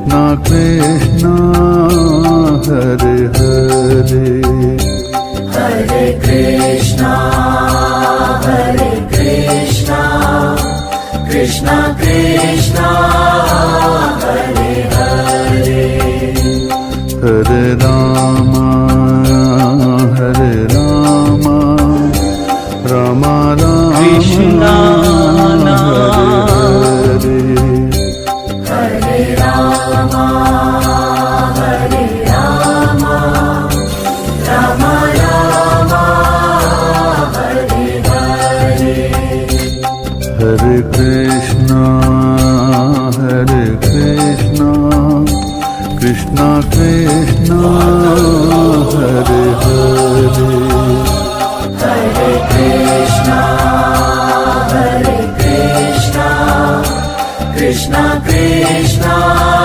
Krishna Krishna Hare Hare Hare Krishna Krishna Krishna Hare Hare Hare Rama Rama Rama Krishna Hare Hare Hare Rama Rama Rama Hare Hare Hare Krishna Krishna Krishna Hare Hare Hare Krishna Krishna Krishna